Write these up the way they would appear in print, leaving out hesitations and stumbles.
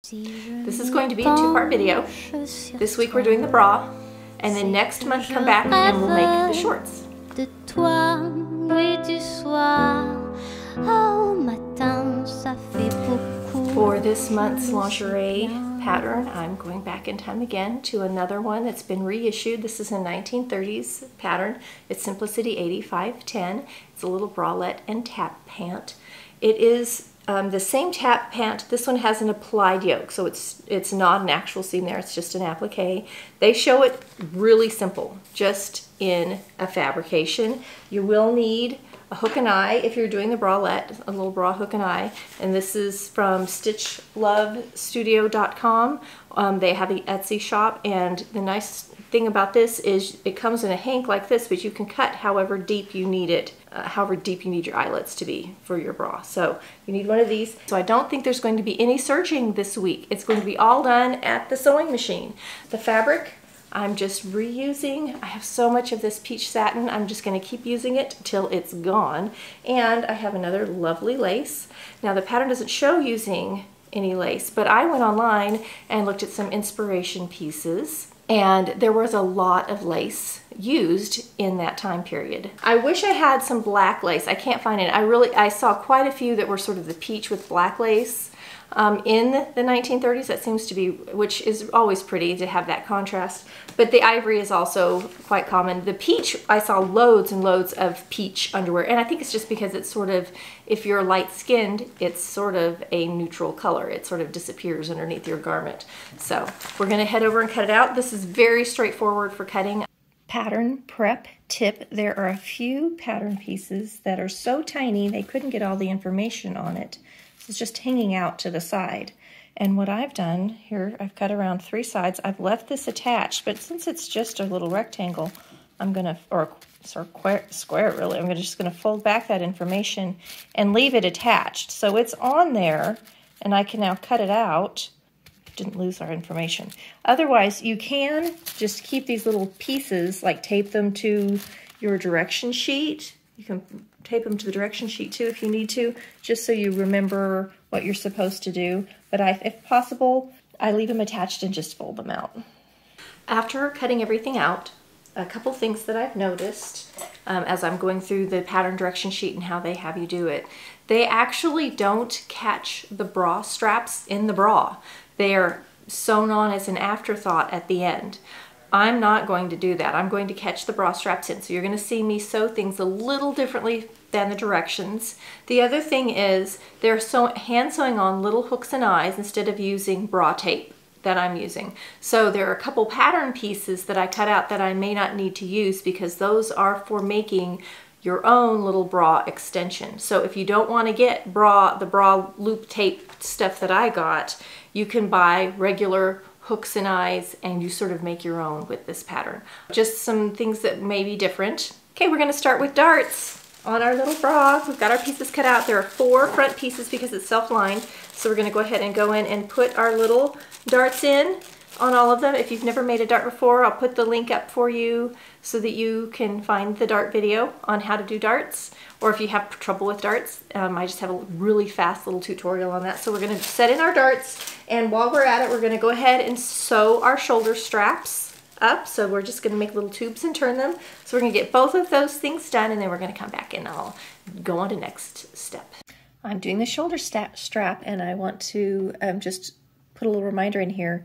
This is going to be a two-part video. This week we're doing the bra, and then next month come back and we'll make the shorts. For this month's lingerie pattern, I'm going back in time again to another one that's been reissued. This is a 1930s pattern. It's Simplicity 8510. It's a little bralette and tap pant. It is the same tap pant. This one has an applied yoke, so it's not an actual seam there, it's just an applique. They show it really simple, just in a fabrication. You will need a hook and eye if you're doing the bralette, a little bra hook and eye, and this is from stitchlovestudio.com. They have the Etsy shop, and the nice thing about this is it comes in a hank like this, but you can cut however deep you need it, however deep you need your eyelets to be for your bra. So you need one of these. So I don't think there's going to be any serging this week. It's going to be all done at the sewing machine. The fabric, I'm just reusing. I have so much of this peach satin. I'm just going to keep using it till it's gone. And I have another lovely lace. Now the pattern doesn't show using any lace, but I went online and looked at some inspiration pieces, and there was a lot of lace used in that time period. I wish I had some black lace. I can't find it. I saw quite a few that were sort of the peach with black lace in the 1930s. That seems to be, which is always pretty to have that contrast. But the ivory is also quite common. The peach, I saw loads and loads of peach underwear, and I think it's just because it's sort of, if you're light-skinned, it's sort of a neutral color. It sort of disappears underneath your garment. So we're gonna head over and cut it out. This is very straightforward for cutting. Pattern prep tip: there are a few pattern pieces that are so tiny they couldn't get all the information on it. It's just hanging out to the side. And what I've done here, I've cut around 3 sides. I've left this attached, but since it's just a little rectangle, I'm gonna, or square really, I'm just gonna fold back that information and leave it attached. So it's on there, and I can now cut it out. Didn't lose our information. Otherwise, you can just keep these little pieces, like tape them to your direction sheet. You can tape them to the direction sheet too if you need to, just so you remember what you're supposed to do. But if possible, I leave them attached and just fold them out. After cutting everything out, a couple things that I've noticed as I'm going through the pattern direction sheet and how they have you do it. They actually don't catch the bra straps in the bra. They are sewn on as an afterthought at the end. I'm not going to do that. I'm going to catch the bra straps in. So you're going to see me sew things a little differently than the directions. The other thing is they're hand sewing on little hooks and eyes instead of using bra tape that I'm using. So there are a couple pattern pieces that I cut out that I may not need to use because those are for making your own little bra extension. So if you don't want to get the bra loop tape stuff that I got, you can buy regular hooks and eyes and you sort of make your own with this pattern. Just some things that may be different. Okay, we're going to start with darts on our little bra. We've got our pieces cut out. There are 4 front pieces because it's self-lined. So we're going to go ahead and go in and put our little darts in on all of them. If you've never made a dart before, I'll put the link up for you so that you can find the dart video on how to do darts. Or if you have trouble with darts, I just have a really fast little tutorial on that. So we're going to set in our darts, and while we're at it, we're going to go ahead and sew our shoulder straps up. So we're just going to make little tubes and turn them. So we're going to get both of those things done, and then we're going to come back and I'll go on to next step. I'm doing the shoulder strap, and I want to just put a little reminder in here.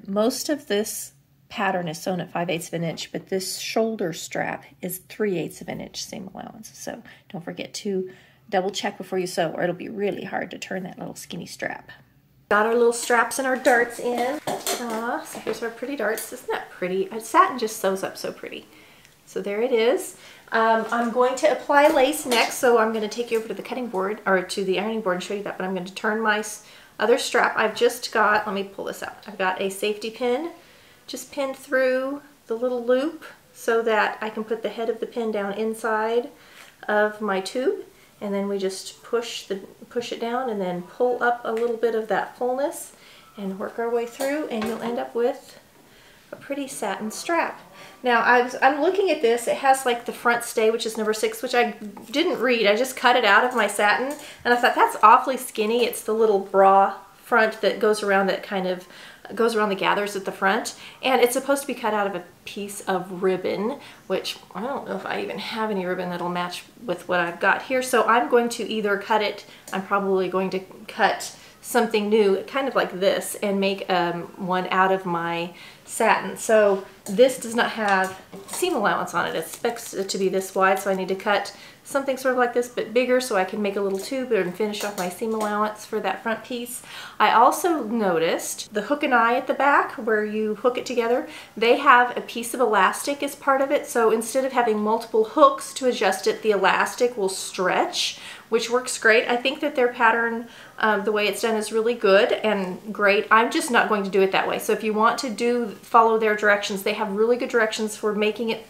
Most of this pattern is sewn at 5/8 of an inch, but this shoulder strap is 3/8 of an inch seam allowance. So don't forget to double check before you sew, or it'll be really hard to turn that little skinny strap. Got our little straps and our darts in. So here's our pretty darts. Isn't that pretty? Satin just sews up so pretty. So there it is. I'm going to apply lace next, so I'm going to take you over to the cutting board, or to the ironing board, and show you that, but I'm going to turn my other strap. I've just got, let me pull this out. I've got a safety pin just pinned through the little loop so that I can put the head of the pin down inside of my tube, and then we just push it down and then pull up a little bit of that fullness and work our way through, and you'll end up with a pretty satin strap. Now I'm looking at this. It has like the front stay, which is number 6, which I didn't read. I just cut it out of my satin, and I thought that's awfully skinny. It's the little bra front that goes around, that kind of goes around the gathers at the front, and it's supposed to be cut out of a piece of ribbon, which I don't know if I even have any ribbon that'll match with what I've got here. So I'm going to either cut it, I'm probably going to cut something new, kind of like this, and make one out of my satin. So this does not have seam allowance on it. It expects it to be this wide, so I need to cut something sort of like this but bigger so I can make a little tube and finish off my seam allowance for that front piece. I also noticed the hook and eye at the back where you hook it together, they have a piece of elastic as part of it, so instead of having multiple hooks to adjust it, the elastic will stretch, which works great. I think that their pattern, the way it's done, is really good and great. I'm just not going to do it that way. So if you want to follow their directions, they have really good directions for making it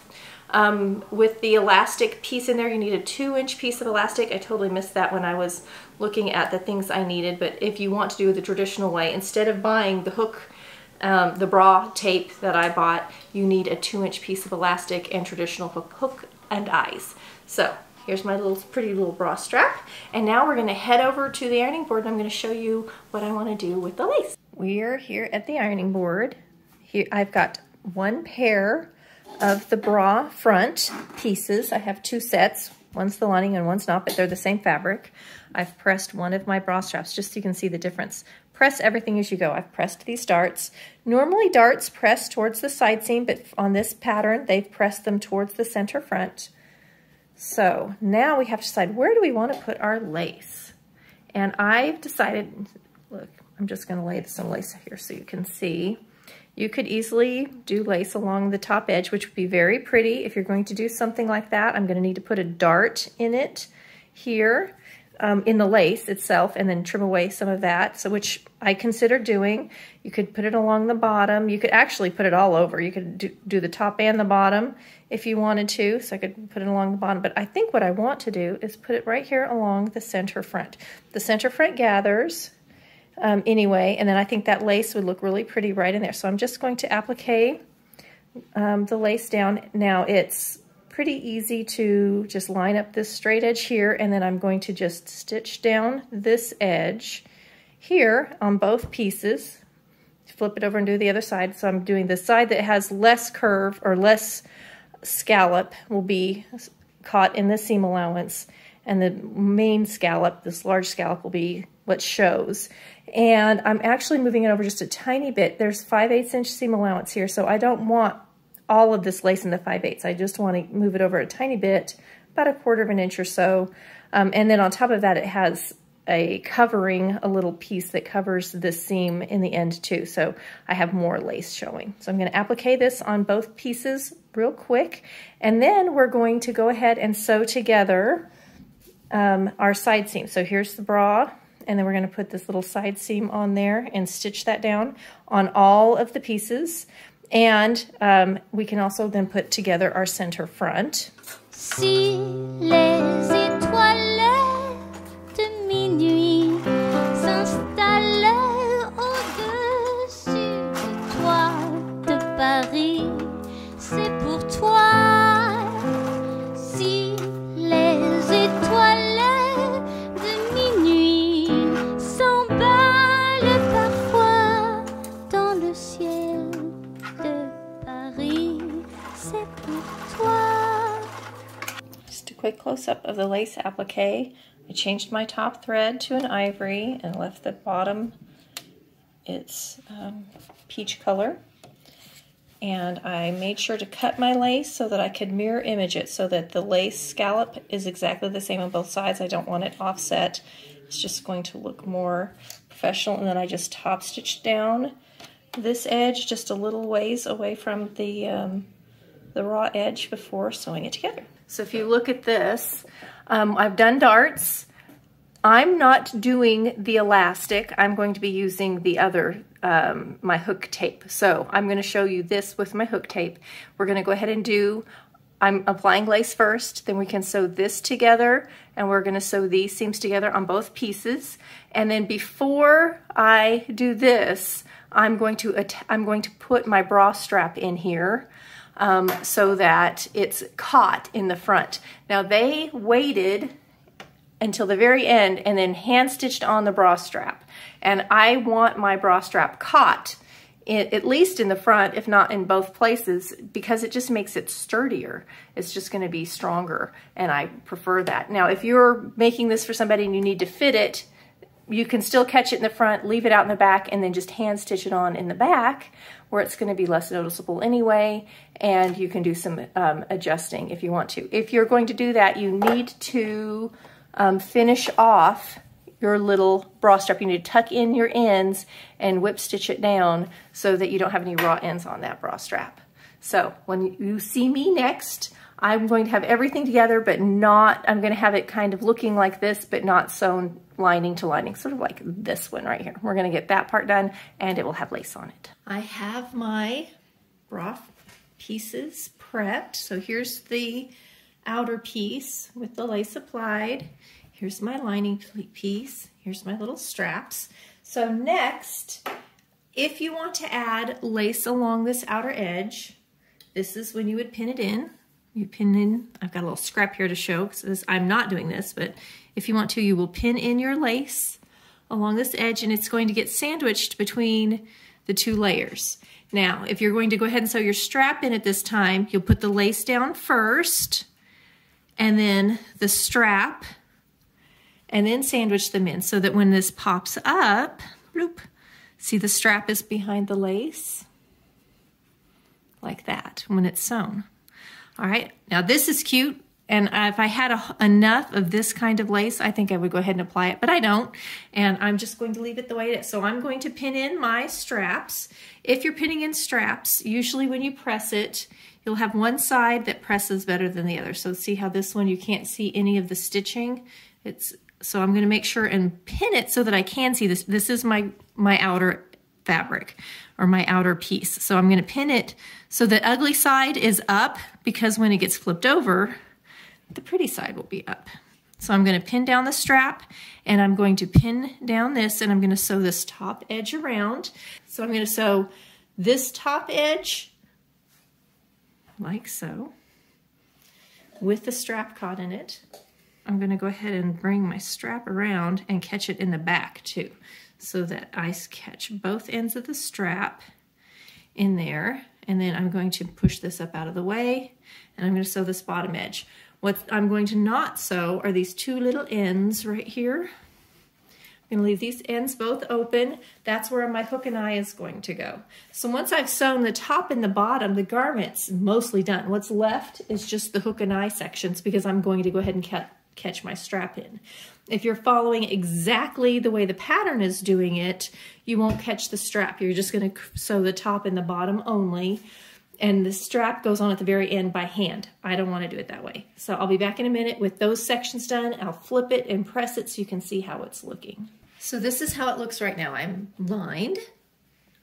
with the elastic piece in there. You need a 2-inch piece of elastic. I totally missed that when I was looking at the things I needed, but if you want to do it the traditional way, instead of buying the hook, the bra tape that I bought, you need a 2-inch piece of elastic and traditional hook and eyes. So here's my pretty little bra strap, and now we're going to head over to the ironing board and I'm going to show you what I want to do with the lace. We're here at the ironing board. Here I've got one pair of the bra front pieces. I have 2 sets. One's the lining and one's not, but they're the same fabric. I've pressed one of my bra straps just so you can see the difference. Press everything as you go. I've pressed these darts. Normally darts press towards the side seam, but on this pattern, they've pressed them towards the center front. So now we have to decide, where do we want to put our lace? And I've decided, look, I'm just going to lay some lace here so you can see. You could easily do lace along the top edge, which would be very pretty. If you're going to do something like that, I'm going to need to put a dart in it here, in the lace itself, and then trim away some of that, so which I consider doing. You could put it along the bottom. You could actually put it all over. You could do the top and the bottom if you wanted to, so I could put it along the bottom. But I think what I want to do is put it right here along the center front. The center front gathers anyway, and then I think that lace would look really pretty right in there. So I'm just going to applique the lace down. Now it's pretty easy to just line up this straight edge here, and then I'm going to just stitch down this edge here on both pieces. Flip it over and do the other side. So I'm doing the side that has less curve or less scallop will be caught in the seam allowance, and the main scallop, this large scallop, will be what shows. And I'm actually moving it over just a tiny bit. There's 5/8 inch seam allowance here, so I don't want all of this lace in the 5/8. I just want to move it over a tiny bit, about 1/4 inch or so. And then on top of that, it has a covering, a little piece that covers the seam in the end too. So I have more lace showing. So I'm going to applique this on both pieces real quick. And then we're going to go ahead and sew together our side seam. So here's the bra, and then we're going to put this little side seam on there and stitch that down on all of the pieces. And we can also then put together our center front. Si les étoiles de minuit s'installent au-dessus du toit de Paris, c'est pour toi. Si les étoiles de minuit s'emballent parfois dans le ciel de Paris, c'est pour toi. Just a quick close-up of the lace applique. I changed my top thread to an ivory and left the bottom its peach color. And I made sure to cut my lace so that I could mirror image it so that the lace scallop is exactly the same on both sides. I don't want it offset. It's just going to look more professional. And then I just top stitched down this edge just a little ways away from the raw edge before sewing it together. So if you look at this, I've done darts. I'm not doing the elastic. I'm going to be using the other, my hook tape. So I'm going to show you this with my hook tape. We're going to go ahead and I'm applying lace first, then we can sew this together, and we're going to sew these seams together on both pieces. And then before I do this, I'm going to put my bra strap in here. So that it's caught in the front. Now they waited until the very end and then hand stitched on the bra strap. And I want my bra strap caught, at least in the front, if not in both places, because it just makes it sturdier. It's just gonna be stronger, and I prefer that. Now, if you're making this for somebody and you need to fit it, you can still catch it in the front, leave it out in the back, and then just hand stitch it on in the back, where it's gonna be less noticeable anyway, and you can do some adjusting if you want to. If you're going to do that, you need to finish off your little bra strap. You need to tuck in your ends and whip stitch it down so that you don't have any raw ends on that bra strap. So when you see me next, I'm going to have everything together, but not, I'm going to have it kind of looking like this, but not sewn lining to lining, sort of like this one right here. We're going to get that part done, and it will have lace on it. I have my bra pieces prepped. So here's the outer piece with the lace applied. Here's my lining piece. Here's my little straps. So next, if you want to add lace along this outer edge, this is when you would pin it in. You pin in, I've got a little scrap here to show, because I'm not doing this, but if you want to, you will pin in your lace along this edge, and it's going to get sandwiched between the two layers. Now, if you're going to go ahead and sew your strap in at this time, you'll put the lace down first, and then the strap, and then sandwich them in so that when this pops up, bloop, see the strap is behind the lace, like that, when it's sewn. All right, now this is cute, and if I had enough of this kind of lace, I think I would go ahead and apply it, but I don't, and I'm just going to leave it the way it is. So I'm going to pin in my straps. If you're pinning in straps, usually when you press it, you'll have one side that presses better than the other. So see how this one, you can't see any of the stitching? So I'm gonna make sure and pin it so that I can see this. This is my outer fabric, or my outer piece. So I'm gonna pin it so the ugly side is up, because when it gets flipped over, the pretty side will be up. So I'm gonna pin down the strap, and I'm going to pin down this, and I'm gonna sew this top edge around. So I'm gonna sew this top edge, like so, with the strap caught in it. I'm gonna go ahead and bring my strap around and catch it in the back too, so that I catch both ends of the strap in there, and then I'm going to push this up out of the way, and I'm gonna sew this bottom edge. What I'm going to not sew are these two little ends right here. I'm gonna leave these ends both open. That's where my hook and eye is going to go. So once I've sewn the top and the bottom, the garment's mostly done. What's left is just the hook and eye sections, because I'm going to go ahead and catch my strap in. If you're following exactly the way the pattern is doing it, you won't catch the strap. You're just going to sew the top and the bottom only, and the strap goes on at the very end by hand. I don't want to do it that way. So I'll be back in a minute with those sections done. I'll flip it and press it so you can see how it's looking. So this is how it looks right now. I'm lined.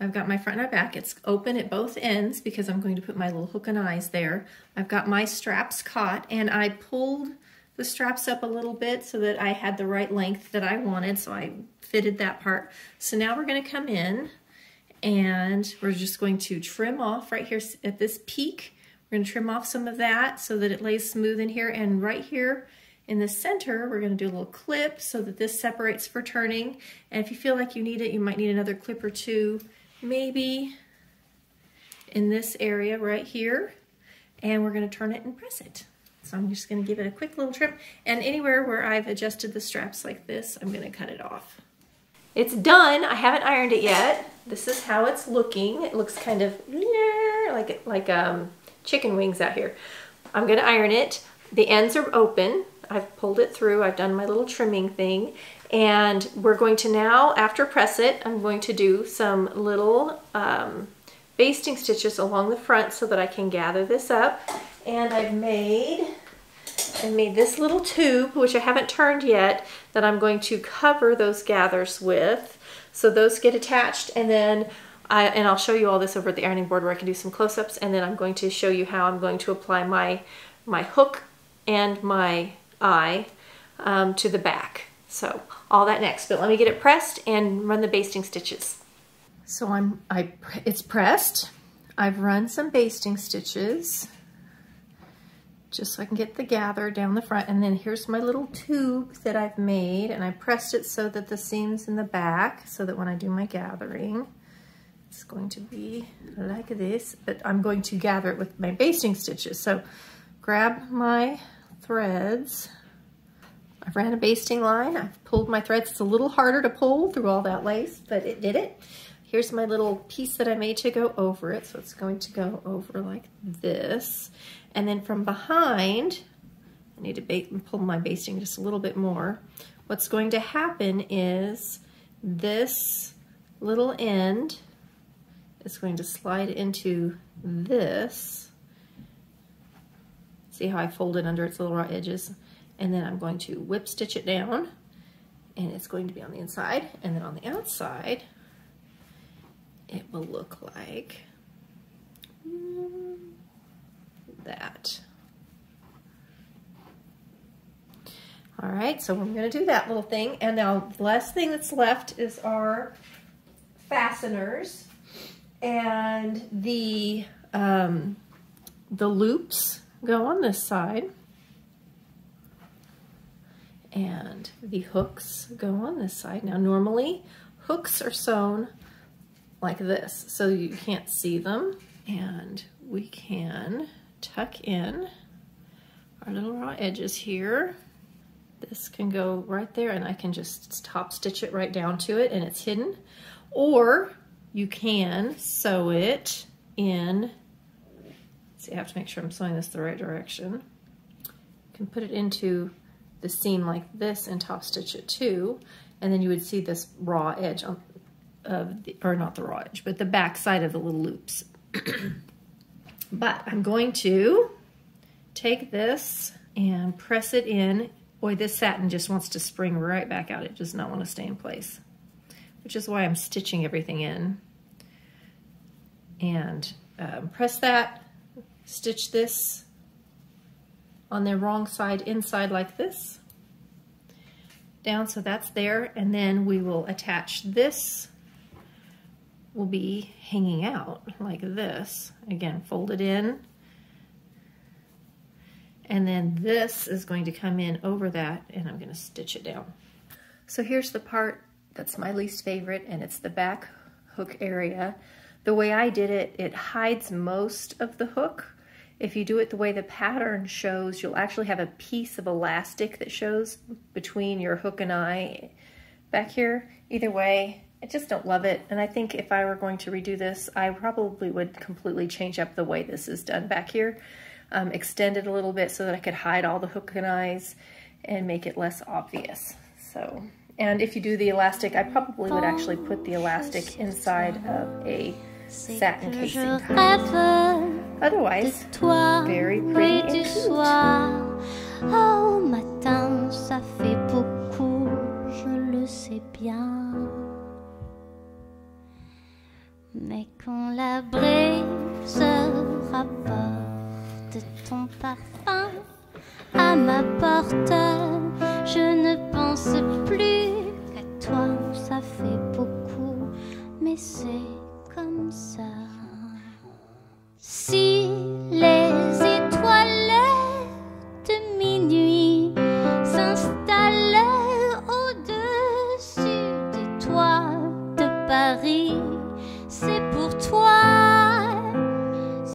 I've got my front and my back. It's open at both ends because I'm going to put my little hook and eyes there. I've got my straps caught, and I pulled the straps up a little bit so that I had the right length that I wanted, so I fitted that part. So now we're going to come in, and we're just going to trim off right here at this peak. We're going to trim off some of that so that it lays smooth in here, and right here in the center we're going to do a little clip so that this separates for turning. And if you feel like you need it, you might need another clip or two, maybe in this area right here, and we're going to turn it and press it. So I'm just going to give it a quick little trim, and anywhere where I've adjusted the straps like this, I'm going to cut it off. It's done. I haven't ironed it yet. This is how it's looking. It looks kind of like chicken wings out here. I'm going to iron it. The ends are open. I've pulled it through. I've done my little trimming thing, and we're going to now, after press it, I'm going to do some little basting stitches along the front so that I can gather this up. And I've made this little tube, which I haven't turned yet, that I'm going to cover those gathers with. So those get attached, and then I'll show you all this over at the ironing board where I can do some close-ups, and then I'm going to show you how I'm going to apply my hook and my eye to the back. So all that next, but let me get it pressed and run the basting stitches. So it's pressed. I've run some basting stitches just so I can get the gather down the front. And then here's my little tube that I've made, and I pressed it so that the seam's in the back, so that when I do my gathering, it's going to be like this, but I'm going to gather it with my basting stitches. So grab my threads. I've ran a basting line. I've pulled my threads. It's a little harder to pull through all that lace, but it did it. Here's my little piece that I made to go over it. So it's going to go over like this. And then from behind, I need to pull my basting just a little bit more. What's going to happen is this little end is going to slide into this. See how I folded under its little raw edges? And then I'm going to whip stitch it down, and it's going to be on the inside. And then on the outside, it will look like that. All right, so we're going to do that little thing. And now the last thing that's left is our fasteners. And the loops go on this side. And the hooks go on this side. Now normally hooks are sewn like this, so you can't see them. And we can tuck in our little raw edges here. This can go right there, and I can just top stitch it right down to it, and it's hidden. Or you can sew it in. See, I have to make sure I'm sewing this the right direction. You can put it into the seam like this and top stitch it too, and then you would see this raw edge on, or not the raw edge, but the back side of the little loops. But I'm going to take this and press it in. Boy, this satin just wants to spring right back out. It does not want to stay in place, which is why I'm stitching everything in. And press that, stitch this on the wrong side inside like this, down, so that's there, and then we will attach this, will be hanging out like this. Again, fold it in, and then this is going to come in over that, and I'm going to stitch it down. So here's the part that's my least favorite, and it's the back hook area. The way I did it, it hides most of the hook. If you do it the way the pattern shows, you'll actually have a piece of elastic that shows between your hook and eye back here. Either way, I just don't love it. And I think if I were going to redo this, I probably would completely change up the way this is done back here. Extend it a little bit so that I could hide all the hook and eyes and make it less obvious. So, and if you do the elastic, I probably would actually put the elastic inside of a satin casing kind. Otherwise, very pretty and cute. Au matin, ça fait beaucoup, je le sais bien. Mais quand la brise rapporte ton parfum à ma porte, je ne pense plus qu'à toi, ça fait beaucoup, mais c'est